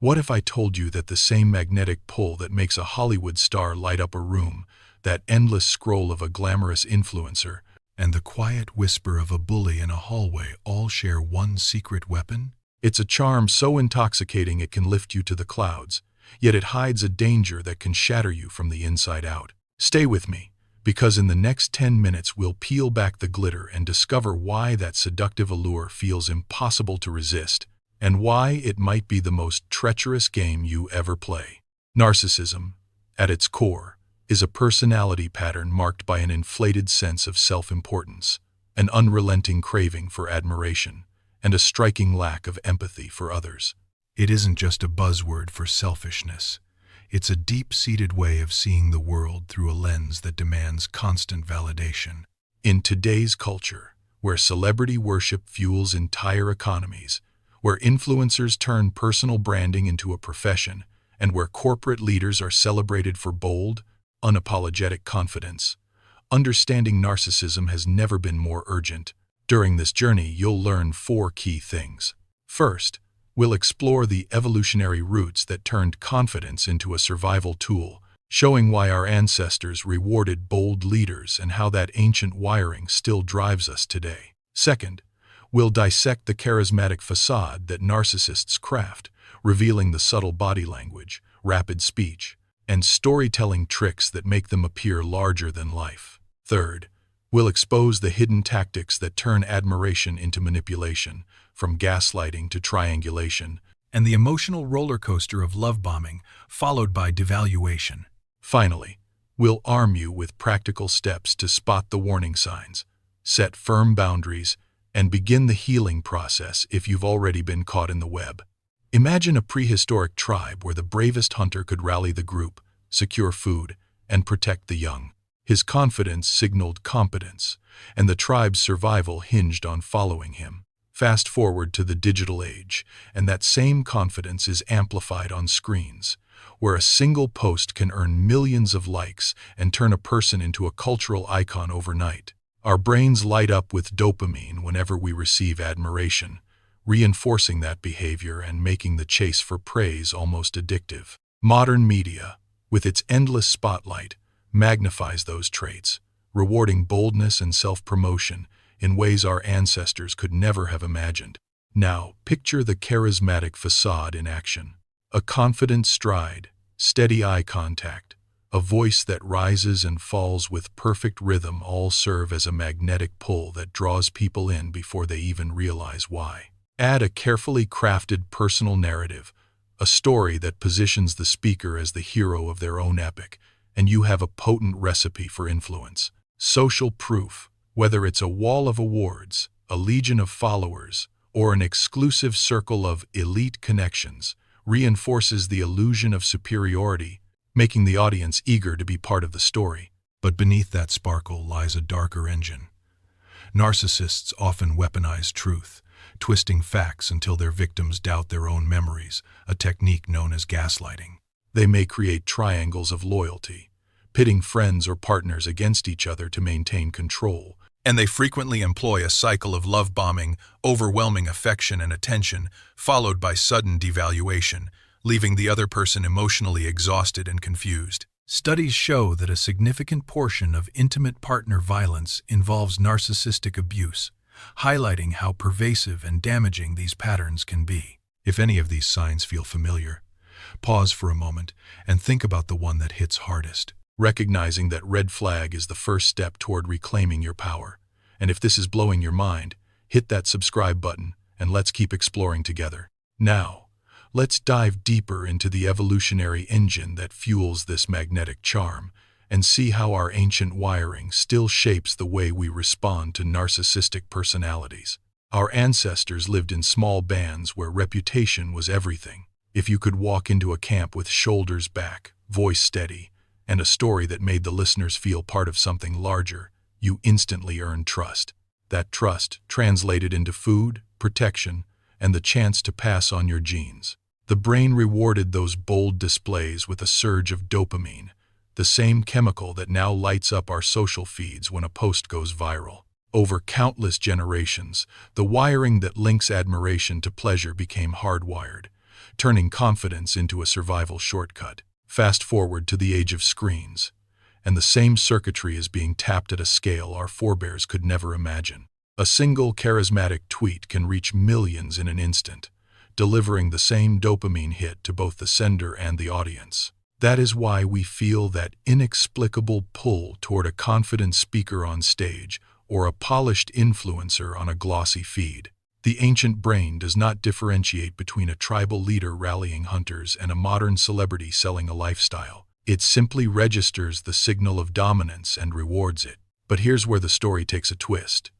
What if I told you that the same magnetic pull that makes a Hollywood star light up a room, that endless scroll of a glamorous influencer, and the quiet whisper of a bully in a hallway all share one secret weapon? It's a charm so intoxicating it can lift you to the clouds, yet it hides a danger that can shatter you from the inside out. Stay with me, because in the next 10 minutes we'll peel back the glitter and discover why that seductive allure feels impossible to resist, and why it might be the most treacherous game you ever play. Narcissism, at its core, is a personality pattern marked by an inflated sense of self-importance, an unrelenting craving for admiration, and a striking lack of empathy for others. It isn't just a buzzword for selfishness. It's a deep-seated way of seeing the world through a lens that demands constant validation. In today's culture, where celebrity worship fuels entire economies, where influencers turn personal branding into a profession, and where corporate leaders are celebrated for bold, unapologetic confidence, understanding narcissism has never been more urgent. During this journey, you'll learn 4 key things. First, we'll explore the evolutionary roots that turned confidence into a survival tool, showing why our ancestors rewarded bold leaders and how that ancient wiring still drives us today. Second, we'll dissect the charismatic facade that narcissists craft, revealing the subtle body language, rapid speech, and storytelling tricks that make them appear larger than life. Third, we'll expose the hidden tactics that turn admiration into manipulation, from gaslighting to triangulation, and the emotional roller coaster of love bombing, followed by devaluation. Finally, we'll arm you with practical steps to spot the warning signs, set firm boundaries, and begin the healing process if you've already been caught in the web. Imagine a prehistoric tribe where the bravest hunter could rally the group, secure food, and protect the young. His confidence signaled competence, and the tribe's survival hinged on following him. Fast forward to the digital age, and that same confidence is amplified on screens, where a single post can earn millions of likes and turn a person into a cultural icon overnight. Our brains light up with dopamine whenever we receive admiration, reinforcing that behavior and making the chase for praise almost addictive. Modern media, with its endless spotlight, magnifies those traits, rewarding boldness and self-promotion in ways our ancestors could never have imagined. Now, picture the charismatic facade in action. A confident stride, steady eye contact, a voice that rises and falls with perfect rhythm all serve as a magnetic pull that draws people in before they even realize why. Add a carefully crafted personal narrative, a story that positions the speaker as the hero of their own epic, and you have a potent recipe for influence. Social proof, whether it's a wall of awards, a legion of followers, or an exclusive circle of elite connections, reinforces the illusion of superiority, making the audience eager to be part of the story. But beneath that sparkle lies a darker engine. Narcissists often weaponize truth, twisting facts until their victims doubt their own memories, a technique known as gaslighting. They may create triangles of loyalty, pitting friends or partners against each other to maintain control. And they frequently employ a cycle of love bombing, overwhelming affection and attention, followed by sudden devaluation, leaving the other person emotionally exhausted and confused. Studies show that a significant portion of intimate partner violence involves narcissistic abuse, highlighting how pervasive and damaging these patterns can be. If any of these signs feel familiar, pause for a moment and think about the one that hits hardest. Recognizing that red flag is the first step toward reclaiming your power. And if this is blowing your mind, hit that subscribe button and let's keep exploring together. Now, let's dive deeper into the evolutionary engine that fuels this magnetic charm and see how our ancient wiring still shapes the way we respond to narcissistic personalities. Our ancestors lived in small bands where reputation was everything. If you could walk into a camp with shoulders back, voice steady, and a story that made the listeners feel part of something larger, you instantly earned trust. That trust translated into food, protection, and the chance to pass on your genes. The brain rewarded those bold displays with a surge of dopamine, the same chemical that now lights up our social feeds when a post goes viral. Over countless generations, the wiring that links admiration to pleasure became hardwired, turning confidence into a survival shortcut. Fast forward to the age of screens, and the same circuitry is being tapped at a scale our forebears could never imagine. A single charismatic tweet can reach millions in an instant, delivering the same dopamine hit to both the sender and the audience. That is why we feel that inexplicable pull toward a confident speaker on stage or a polished influencer on a glossy feed. The ancient brain does not differentiate between a tribal leader rallying hunters and a modern celebrity selling a lifestyle. It simply registers the signal of dominance and rewards it. But here's where the story takes a twist.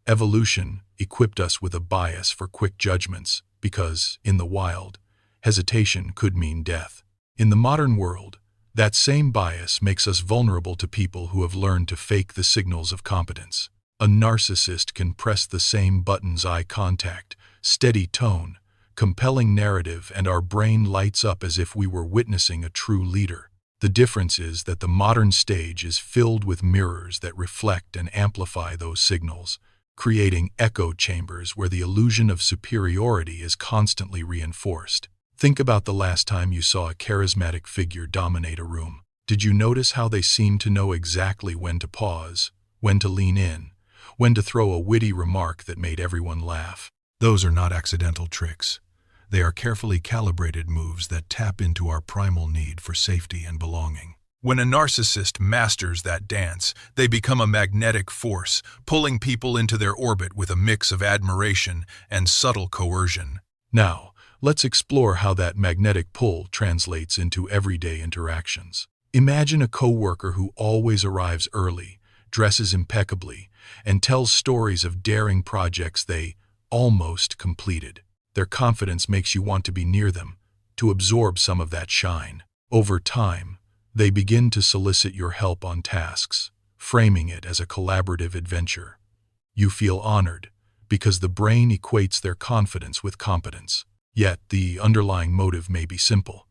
Evolution equipped us with a bias for quick judgments because, in the wild, hesitation could mean death. In the modern world, that same bias makes us vulnerable to people who have learned to fake the signals of competence. A narcissist can press the same buttons: eye contact, steady tone, compelling narrative, and our brain lights up as if we were witnessing a true leader. The difference is that the modern stage is filled with mirrors that reflect and amplify those signals, creating echo chambers where the illusion of superiority is constantly reinforced. Think about the last time you saw a charismatic figure dominate a room. Did you notice how they seemed to know exactly when to pause, when to lean in, when to throw a witty remark that made everyone laugh? Those are not accidental tricks. They are carefully calibrated moves that tap into our primal need for safety and belonging. When a narcissist masters that dance, they become a magnetic force, pulling people into their orbit with a mix of admiration and subtle coercion. Now, let's explore how that magnetic pull translates into everyday interactions. Imagine a coworker who always arrives early, dresses impeccably, and tells stories of daring projects they almost completed. Their confidence makes you want to be near them, to absorb some of that shine. Over time, they begin to solicit your help on tasks, framing it as a collaborative adventure. You feel honored, because the brain equates their confidence with competence. Yet, the underlying motive may be simple.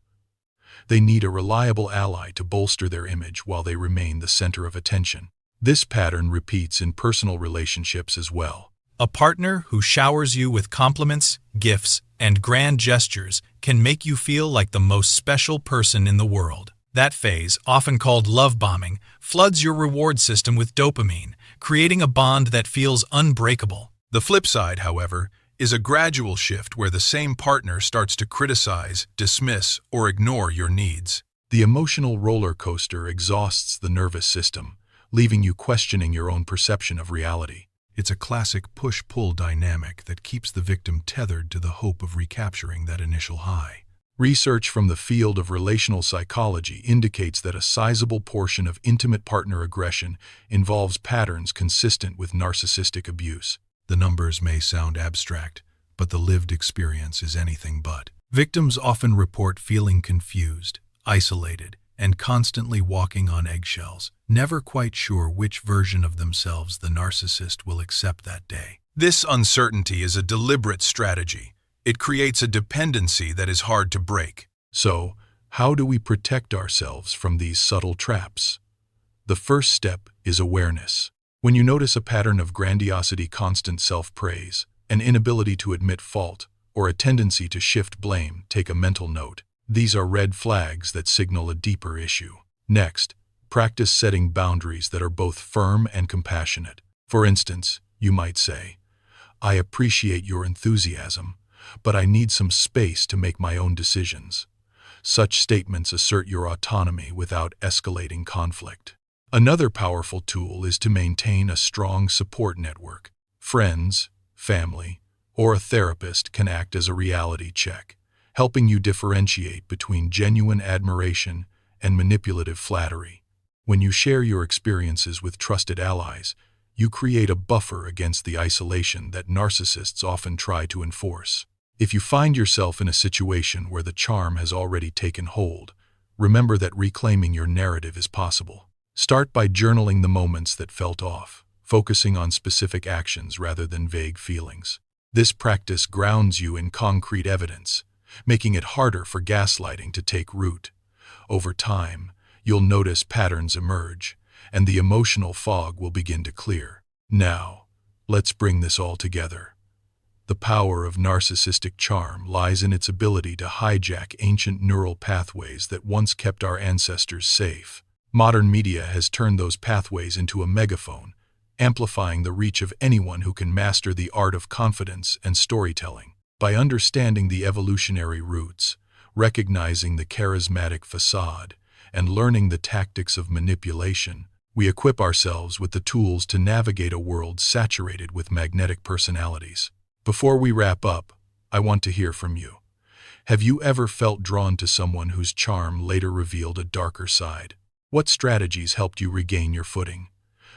They need a reliable ally to bolster their image while they remain the center of attention. This pattern repeats in personal relationships as well. A partner who showers you with compliments, gifts, and grand gestures can make you feel like the most special person in the world. That phase, often called love bombing, floods your reward system with dopamine, creating a bond that feels unbreakable. The flip side, however, is a gradual shift where the same partner starts to criticize, dismiss, or ignore your needs. The emotional roller coaster exhausts the nervous system, leaving you questioning your own perception of reality. It's a classic push-pull dynamic that keeps the victim tethered to the hope of recapturing that initial high. Research from the field of relational psychology indicates that a sizable portion of intimate partner aggression involves patterns consistent with narcissistic abuse. The numbers may sound abstract, but the lived experience is anything but. Victims often report feeling confused, isolated, and constantly walking on eggshells, never quite sure which version of themselves the narcissist will accept that day. This uncertainty is a deliberate strategy. It creates a dependency that is hard to break. So, how do we protect ourselves from these subtle traps? The first step is awareness. When you notice a pattern of grandiosity, constant self-praise, an inability to admit fault, or a tendency to shift blame, take a mental note. These are red flags that signal a deeper issue. Next, practice setting boundaries that are both firm and compassionate. For instance, you might say, "I appreciate your enthusiasm, but I need some space to make my own decisions." Such statements assert your autonomy without escalating conflict. Another powerful tool is to maintain a strong support network. Friends, family, or a therapist can act as a reality check, helping you differentiate between genuine admiration and manipulative flattery. When you share your experiences with trusted allies, you create a buffer against the isolation that narcissists often try to enforce. If you find yourself in a situation where the charm has already taken hold, remember that reclaiming your narrative is possible. Start by journaling the moments that felt off, focusing on specific actions rather than vague feelings. This practice grounds you in concrete evidence, making it harder for gaslighting to take root. Over time, you'll notice patterns emerge, and the emotional fog will begin to clear. Now, let's bring this all together. The power of narcissistic charm lies in its ability to hijack ancient neural pathways that once kept our ancestors safe. Modern media has turned those pathways into a megaphone, amplifying the reach of anyone who can master the art of confidence and storytelling. By understanding the evolutionary roots, recognizing the charismatic facade, and learning the tactics of manipulation, we equip ourselves with the tools to navigate a world saturated with magnetic personalities. Before we wrap up, I want to hear from you. Have you ever felt drawn to someone whose charm later revealed a darker side? What strategies helped you regain your footing?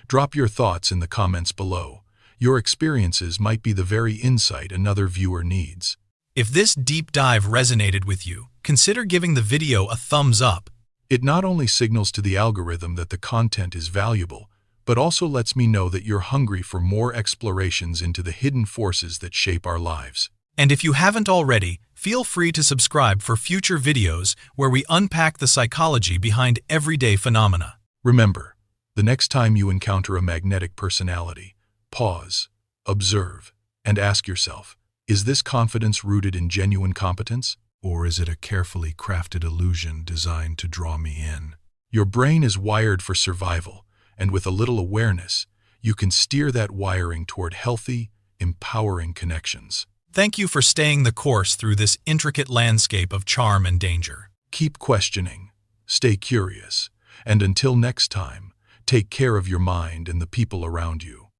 Drop your thoughts in the comments below. Your experiences might be the very insight another viewer needs. If this deep dive resonated with you, consider giving the video a thumbs up. It not only signals to the algorithm that the content is valuable, but also lets me know that you're hungry for more explorations into the hidden forces that shape our lives. And if you haven't already, feel free to subscribe for future videos where we unpack the psychology behind everyday phenomena. Remember, the next time you encounter a magnetic personality, pause, observe, and ask yourself, is this confidence rooted in genuine competence? Or is it a carefully crafted illusion designed to draw me in? Your brain is wired for survival, and with a little awareness, you can steer that wiring toward healthy, empowering connections. Thank you for staying the course through this intricate landscape of charm and danger. Keep questioning, stay curious, and until next time, take care of your mind and the people around you.